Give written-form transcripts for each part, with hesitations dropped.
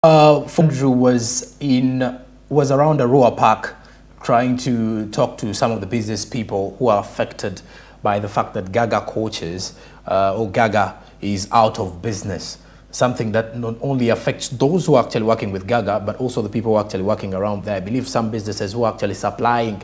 Forestry was around Arua Park trying to talk to some of the business people who are affected by the fact that Gaga coaches or Gaga is out of business. Something that not only affects those who are actually working with Gaga, but also the people who are actually working around there. I believe some businesses who are actually supplying,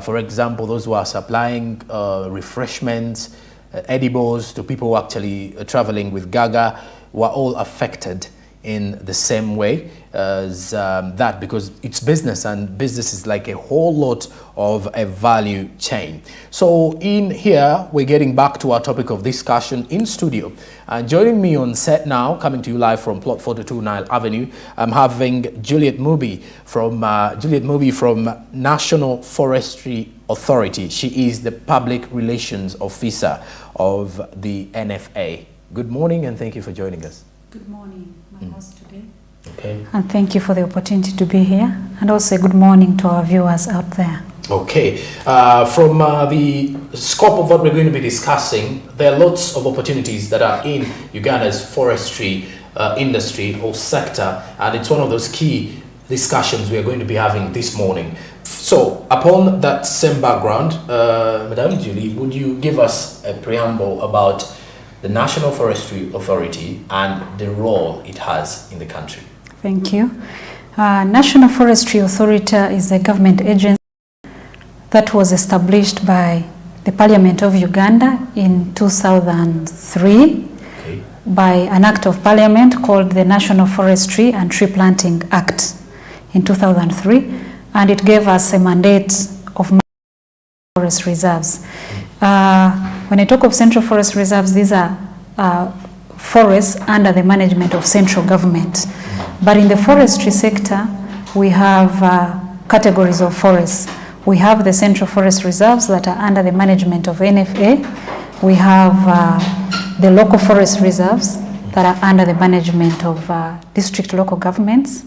for example, those who are supplying refreshments, edibles to people who are actually traveling with Gaga were all affected in the same way as that, because it's business, and business is like a whole lot of a value chain. So in here, we're getting back to our topic of discussion in studio. And joining me on set now, coming to you live from Plot 42 Nile Avenue, I'm having Juliet Mubi from National Forestry Authority. She is the Public Relations Officer of the NFA. Good morning, and thank you for joining us. Good morning, my host today. Okay. And thank you for the opportunity to be here, and also good morning to our viewers out there. Okay. From the scope of what we're going to be discussing, there are lots of opportunities that are in Uganda's forestry industry or sector, and it's one of those key discussions we are going to be having this morning. So, upon that same background, Madam Julie, would you give us a preamble about the National Forestry Authority and the role it has in the country? Thank you. National Forestry Authority is a government agency that was established by the Parliament of Uganda in 2003 by an act of Parliament called the National Forestry and Tree Planting Act in 2003, and it gave us a mandate of forest reserves. When I talk of central forest reserves, these are forests under the management of central government. But in the forestry sector, we have categories of forests. We have the central forest reserves that are under the management of NFA. We have the local forest reserves that are under the management of district local governments.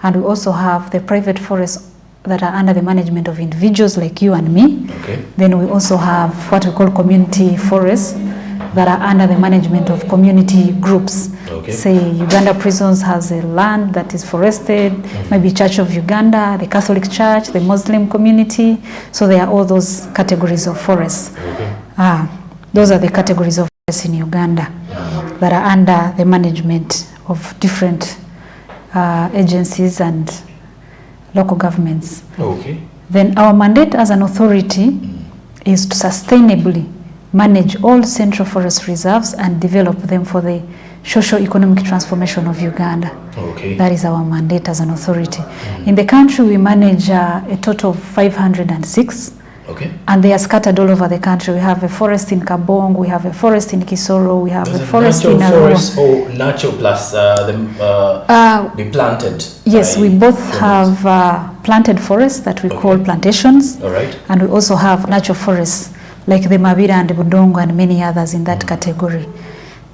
And we also have the private forests that are under the management of individuals like you and me. Okay. Then we also have what we call community forests that are under the management of community groups. Okay. Say Uganda Prisons has a land that is forested, maybe Church of Uganda, the Catholic Church, the Muslim community. So there are all those categories of forests. Okay. Those are the categories of forests in Uganda that are under the management of different agencies and local governments. Okay. Then our mandate as an authority is to sustainably manage all central forest reserves and develop them for the socio-economic transformation of Uganda. Okay. That is our mandate as an authority. In the country, we manage a total of 506. Okay. And they are scattered all over the country. We have a forest in Kabong, we have a forest in Kisoro, we have a forest in Arua. Forest or natural plus be planted? Yes, we both have planted forests that we call plantations. All right. And we also have natural forests like the Mabira and the Budongo and many others in that category.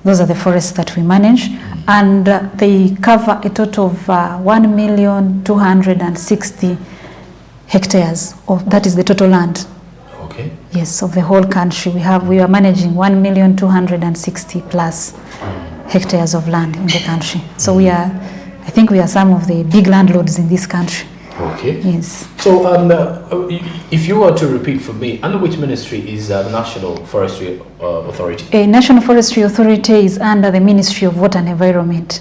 Those are the forests that we manage. And they cover a total of 1,260,000 hectares that is the total land. Okay. Yes, of the whole country. We are managing 1,260,000 plus hectares of land in the country. So I think we are some of the big landlords in this country. Okay. Yes. So if you were to repeat for me, under which ministry is the National Forestry Authority? A National Forestry Authority is under the Ministry of Water and Environment.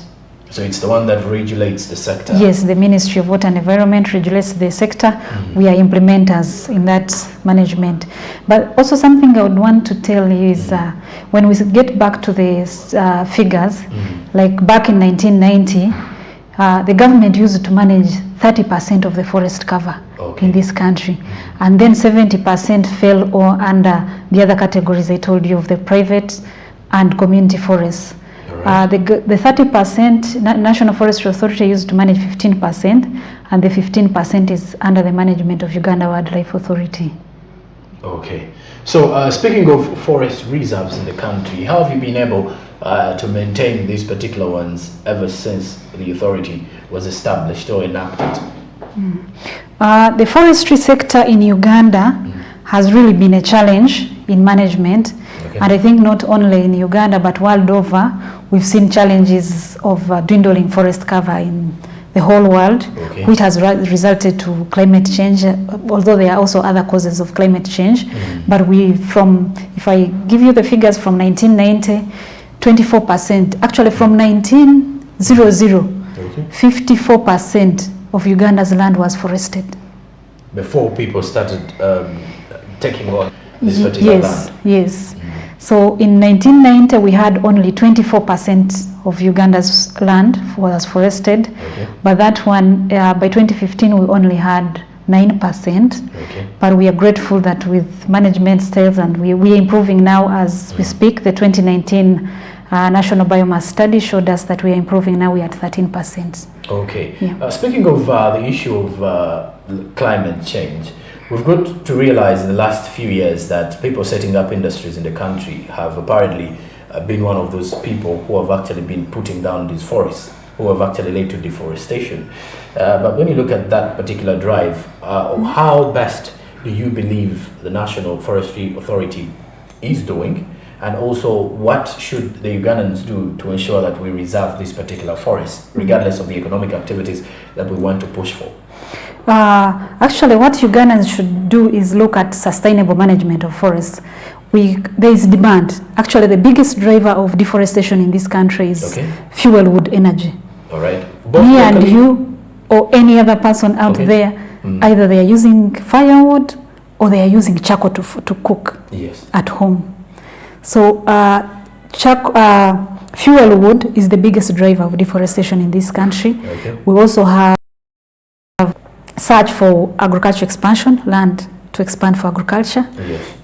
So it's the one that regulates the sector? Yes, the Ministry of Water and Environment regulates the sector. We are implementers in that management. But also something I would want to tell you is when we get back to the figures, like back in 1990, the government used to manage 30% of the forest cover in this country. And then 70% fell under the other categories I told you of the private and community forests. The 30% National Forestry Authority used to manage 15%, and the 15% is under the management of Uganda Wildlife Authority. Okay. So speaking of forest reserves in the country, how have you been able to maintain these particular ones ever since the authority was established or enacted? The forestry sector in Uganda has really been a challenge in management. And I think not only in Uganda but world over, we've seen challenges of dwindling forest cover in the whole world, which has resulted to climate change, although there are also other causes of climate change. But if I give you the figures from 1990, 24%, actually from 1900, 54% of Uganda's land was forested. Before people started taking on this particular land? Yes. So in 1990, we had only 24% of Uganda's land was forested. But that one, by 2015, we only had 9%. But we are grateful that with management styles, and we are improving now as we speak. The 2019 National Biomass Study showed us that we are improving now. We are at 13%. Okay. Yeah. Speaking of the issue of climate change, we've got to realize in the last few years that people setting up industries in the country have apparently been one of those people who have actually been putting down these forests, who have actually led to deforestation. But when you look at that particular drive, how best do you believe the National Forestry Authority is doing? And also, what should the Ugandans do to ensure that we reserve this particular forest, regardless of the economic activities that we want to push for? Actually, what Ugandans should do is look at sustainable management of forests. There is demand. Actually, the biggest driver of deforestation in this country is fuel wood energy. All right. Me and you or any other person out there, either they are using firewood or they are using charcoal to cook at home. So fuel wood is the biggest driver of deforestation in this country. We also have search for agriculture expansion, land to expand for agriculture.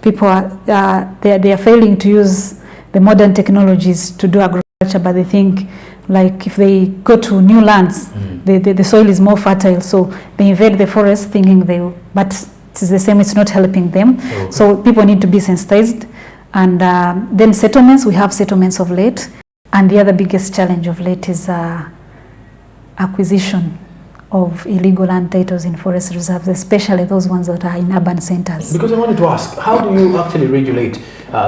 People are they are failing to use the modern technologies to do agriculture, but they think like if they go to new lands, the soil is more fertile, so they invade the forest thinking but it's the same, it's not helping them. So people need to be sensitized. And then settlements, we have settlements of late, and the other biggest challenge of late is acquisition of illegal land titles in forest reserves, especially those ones that are in urban centers. Because I wanted to ask, how do you actually regulate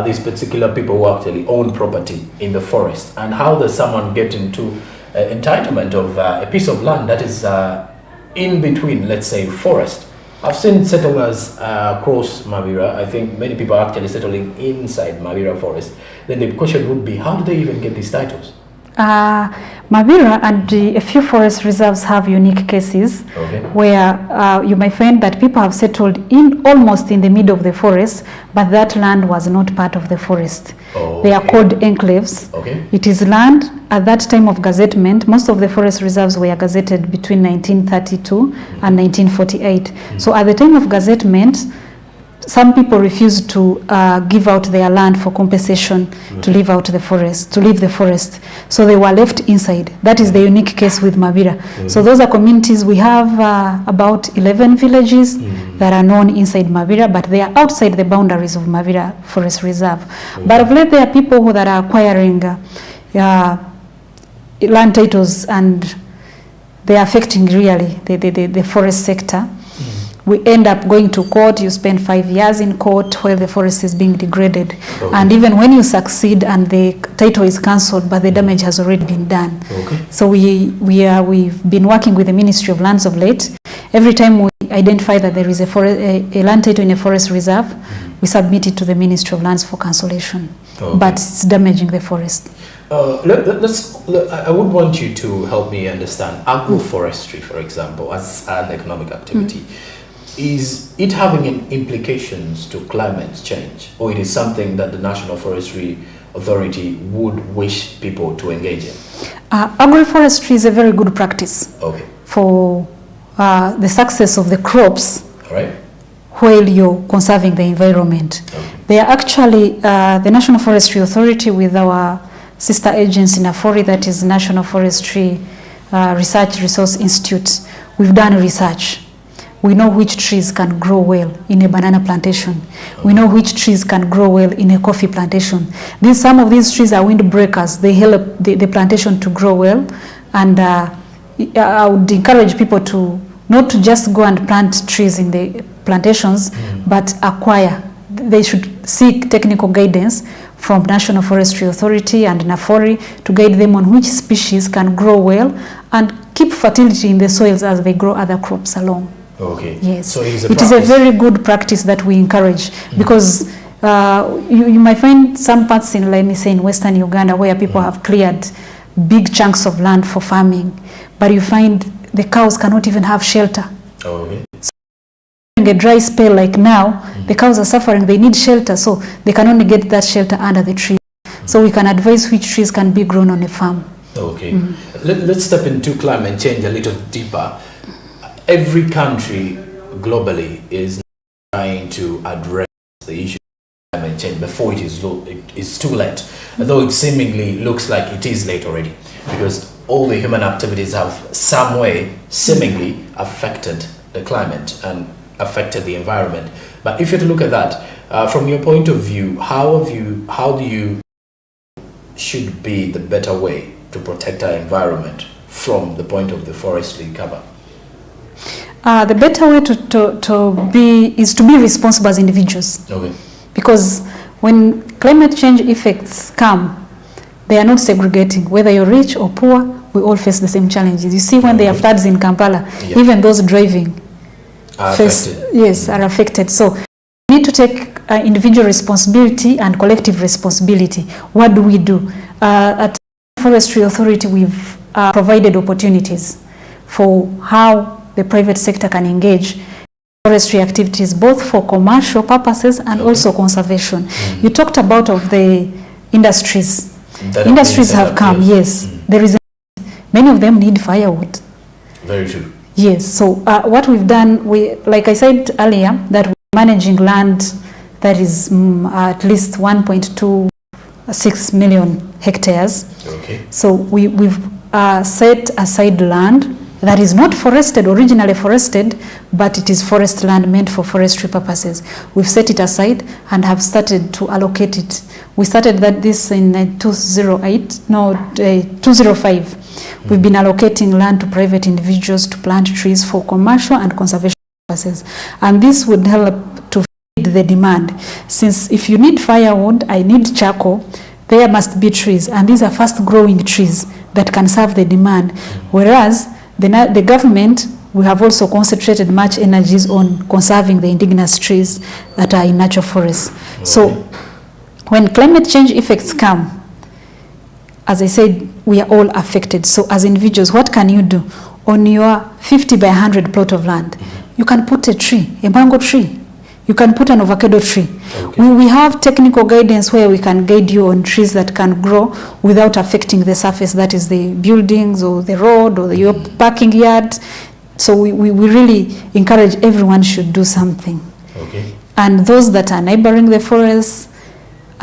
these particular people who actually own property in the forest, and how does someone get into entitlement of a piece of land that is in between, let's say, forest? I've seen settlers across Mabira. I think many people are actually settling inside Mabira forest. Then the question would be, how do they even get these titles? Mabira and a few forest reserves have unique cases where you might find that people have settled almost in the middle of the forest, but that land was not part of the forest. They are called enclaves. It is land at that time of gazettement. Most of the forest reserves were gazetted between 1932 and 1948. So at the time of gazettement, some people refused to give out their land for compensation to leave the forest. So they were left inside. That is the unique case with Mabira. So those are communities. We have about 11 villages that are known inside Mabira, but they are outside the boundaries of Mabira Forest Reserve. But of late, there are people that are acquiring land titles, and they are affecting really the forest sector. We end up going to court. You spend 5 years in court while the forest is being degraded. And even when you succeed and the title is cancelled, but the damage has already been done. So we've been working with the Ministry of Lands of late. Every time we identify that there is a land title in a forest reserve, we submit it to the Ministry of Lands for cancellation. But it's damaging the forest. I would want you to help me understand agroforestry, for example, as an economic activity. Is it having implications to climate change, or it is something that the National Forestry Authority would wish people to engage in? Agroforestry is a very good practice for the success of the crops while you're conserving the environment. They are actually, the National Forestry Authority with our sister agency in Afori, that is National Forestry Research Resource Institute, we've done research. We know which trees can grow well in a banana plantation. We know which trees can grow well in a coffee plantation. Some of these trees are windbreakers. They help the plantation to grow well. And I would encourage people to not to just go and plant trees in the plantations, but acquire. They should seek technical guidance from National Forestry Authority and NAFORI to guide them on which species can grow well and keep fertility in the soils as they grow other crops along. Okay. Yes. So it is a very good practice that we encourage because you might find some parts in, let me say, in Western Uganda where people have cleared big chunks of land for farming, but you find the cows cannot even have shelter. Okay. So in a dry spell like now, the cows are suffering, they need shelter, so they can only get that shelter under the tree. So we can advise which trees can be grown on a farm. Okay. Let's step into climate change a little deeper. Every country globally is trying to address the issue of climate change before it is too late, though it seemingly looks like it is late already, because all the human activities have some way seemingly affected the climate and affected the environment. But if you were to look at that, from your point of view, how do you should be the better way to protect our environment from the point of the forestry cover? The better way to be responsible as individuals. Okay. Because when climate change effects come, they are not segregating. Whether you're rich or poor, we all face the same challenges. You see, when there are floods in Kampala, even those driving are affected. So we need to take individual responsibility and collective responsibility. What do we do? At Forestry Authority, we've provided opportunities for how the private sector can engage forestry activities, both for commercial purposes and also conservation. You talked about of the industries. Industries have come, yes. There is many of them need firewood. Very true. Yes, so what we've done, like I said earlier, that we're managing land that is at least 1.26 million hectares. Okay. So we've set aside land that is not forested, originally forested, but it is forest land meant for forestry purposes. We've set it aside and have started to allocate it. We started this in 2005. We've been allocating land to private individuals to plant trees for commercial and conservation purposes. And this would help to feed the demand. Since if you need firewood, I need charcoal, there must be trees. And these are fast growing trees that can serve the demand. Whereas the government, we have also concentrated much energies on conserving the indigenous trees that are in natural forests. Okay. So when climate change effects come, as I said, we are all affected. So as individuals, what can you do? On your 50 by 100 plot of land, you can put a tree, a mango tree. You can put an avocado tree. Okay. We have technical guidance where we can guide you on trees that can grow without affecting the surface, that is the buildings or the road or your parking yard. So we really encourage everyone should do something. Okay. And those that are neighboring the forests,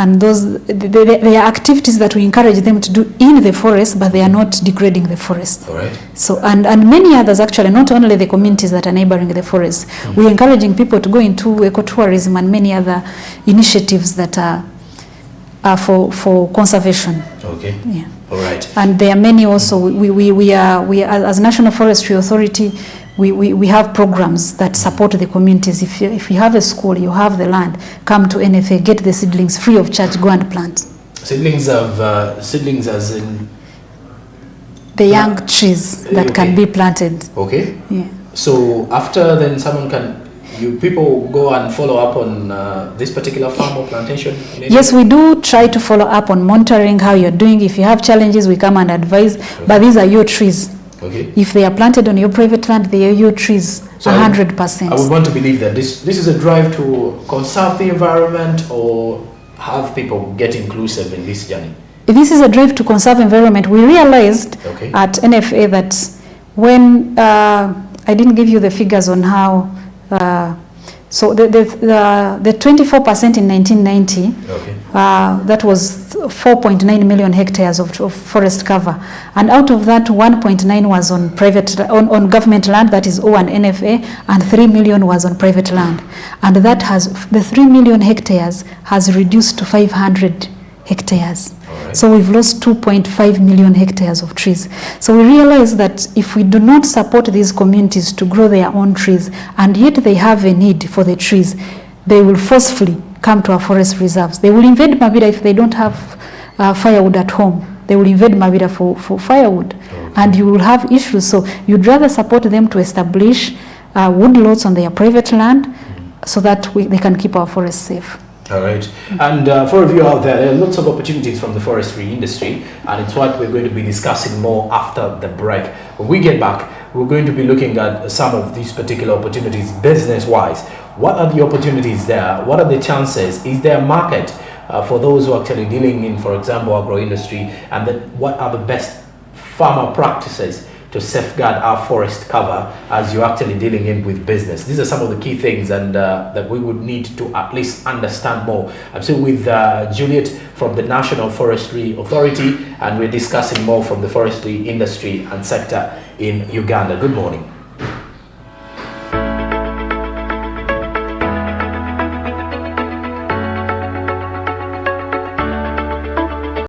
and those there are activities that we encourage them to do in the forest, but they are not degrading the forest. All right. So and many others, actually, not only the communities that are neighboring the forest. We're encouraging people to go into ecotourism and many other initiatives that are for conservation. Okay. Yeah. All right. And there are many also. We are as National Forestry Authority. We have programs that support the communities. If you have a school, you have the land, come to NFA, get the seedlings free of charge, go and plant. Seedlings as in? The young trees that can be planted. Okay. Yeah. So after then people go and follow up on this particular farm or plantation? Yes, we do try to follow up on monitoring how you're doing. If you have challenges, we come and advise, but these are your trees. Okay. If they are planted on your private land, they are your trees, so 100%. I would want to believe that this is a drive to conserve the environment or have people get inclusive in this journey. This is a drive to conserve environment. We realized at NFA that when I didn't give you the figures on how. So the 24% in 1990, that was 4.9 million hectares of forest cover, and out of that 1.9 was on private on government land, that is O and NFA, and 3 million was on private land, and that has the 3 million hectares has reduced to 500 hectares. So we've lost 2.5 million hectares of trees. So we realize that if we do not support these communities to grow their own trees, and yet they have a need for the trees, they will forcefully come to our forest reserves. They will invade Mabira if they don't have firewood at home. They will invade Mabira for firewood. Okay. And you will have issues. So you'd rather support them to establish woodlots on their private land so that they can keep our forests safe. All right. And for a you out there are lots of opportunities from the forestry industry, and it's what we're going to be discussing more after the break. When we get back, we're going to be looking at some of these particular opportunities business-wise. What are the opportunities there? What are the chances? Is there a market for those who are actually dealing in, for example, agro-industry? And then what are the best farmer practices to safeguard our forest cover as you're actually dealing in with business? These are some of the key things, and that we would need to at least understand more. I'm still with Juliet from the National Forestry Authority, and we're discussing more from the forestry industry and sector in Uganda. Good morning.